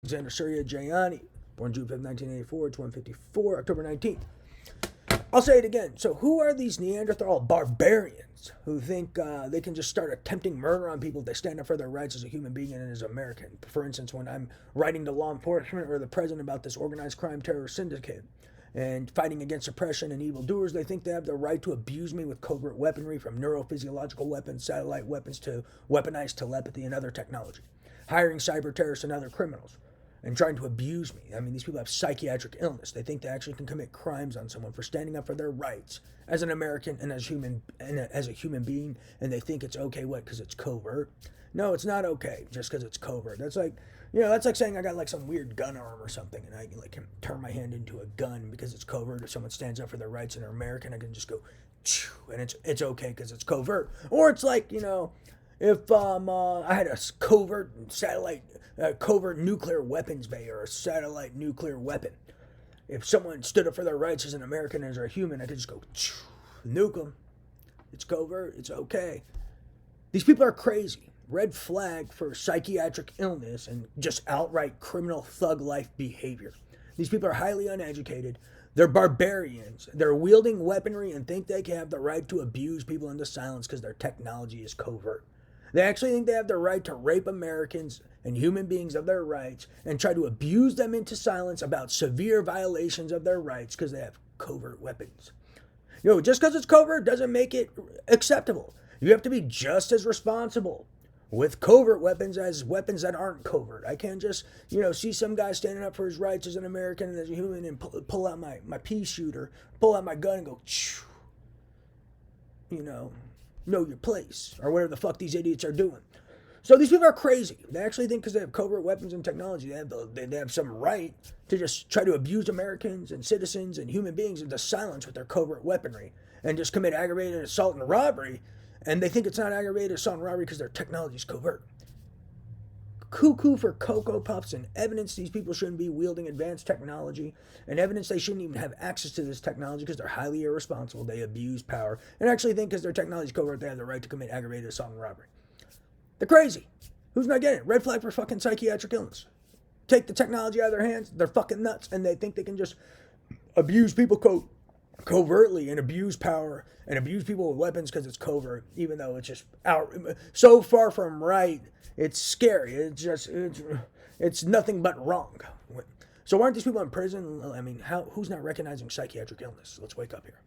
Alexander Surya Jayani, born June 5th, 1984 to 154, October 19th. I'll say it again. So who are these Neanderthal barbarians who think they can just start attempting murder on people if they stand up for their rights as a human being and as an American? For instance, when I'm writing to law enforcement or the president about this organized crime terrorist syndicate and fighting against oppression and evildoers, they think they have the right to abuse me with covert weaponry, from neurophysiological weapons, satellite weapons, to weaponized telepathy and other technology, hiring cyber terrorists and other criminals, and trying to abuse me. I mean, these people have psychiatric illness. They think they actually can commit crimes on someone for standing up for their rights as an American and as a human being, and they think it's okay. What? Because it's covert? No, it's not okay just because it's covert. That's like, that's like saying I got like some weird gun arm or something, and I can turn my hand into a gun because it's covert. If someone stands up for their rights and they're American, I can just go, and it's okay because it's covert. Or it's like, if I had a covert satellite, covert nuclear weapons bay or a satellite nuclear weapon, if someone stood up for their rights as an American, as a human, I could just go, nuke them. It's covert. It's okay. These people are crazy. Red flag for psychiatric illness and just outright criminal thug life behavior. These people are highly uneducated. They're barbarians. They're wielding weaponry and think they can have the right to abuse people into silence because their technology is covert. They actually think they have the right to rape Americans and human beings of their rights and try to abuse them into silence about severe violations of their rights because they have covert weapons. Just because it's covert doesn't make it acceptable. You have to be just as responsible with covert weapons as weapons that aren't covert. I can't just, see some guy standing up for his rights as an American and as a human and pull out my pea shooter, pull out my gun and go, know your place, or whatever the fuck these idiots are doing. So these people are crazy. They actually think because they have covert weapons and technology, they have some right to just try to abuse Americans and citizens and human beings into silence with their covert weaponry and just commit aggravated assault and robbery. And they think it's not aggravated assault and robbery because their technology is covert. Cuckoo for Cocoa Puffs, and evidence these people shouldn't be wielding advanced technology, and evidence they shouldn't even have access to this technology because they're highly irresponsible. They abuse power and actually think because their technology is covert, they have the right to commit aggravated assault and robbery. They're crazy. Who's not getting it? Red flag for fucking psychiatric illness. Take the technology out of their hands. They're fucking nuts, and they think they can just abuse people covertly and abuse power and abuse people with weapons because it's covert, even though it's just so far from right. It's scary. It's nothing but wrong. So aren't these people in prison? I mean, who's not recognizing psychiatric illness? Let's wake up here.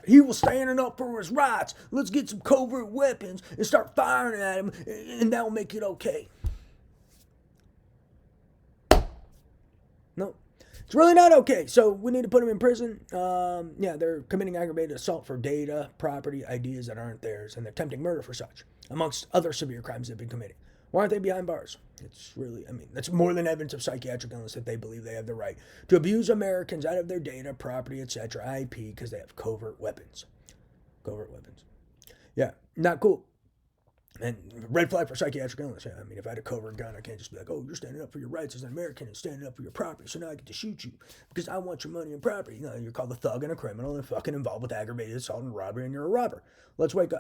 He was standing up for his rights. Let's get some covert weapons and start firing at him, and that'll make it okay. No. It's really not okay. So we need to put them in prison. They're committing aggravated assault for data, property, ideas that aren't theirs, and they're attempting murder for such, amongst other severe crimes they've been committing. Why aren't they behind bars? It's really, that's more than evidence of psychiatric illness that they believe they have the right to abuse Americans out of their data, property, etc., IP, because they have covert weapons. Covert weapons. Yeah, not cool. And red flag for psychiatric illness. Yeah, if I had a covert gun, I can't just be like, oh, you're standing up for your rights as an American and standing up for your property, so now I get to shoot you because I want your money and property. You're called a thug and a criminal and fucking involved with aggravated assault and robbery, and you're a robber. Let's wake up.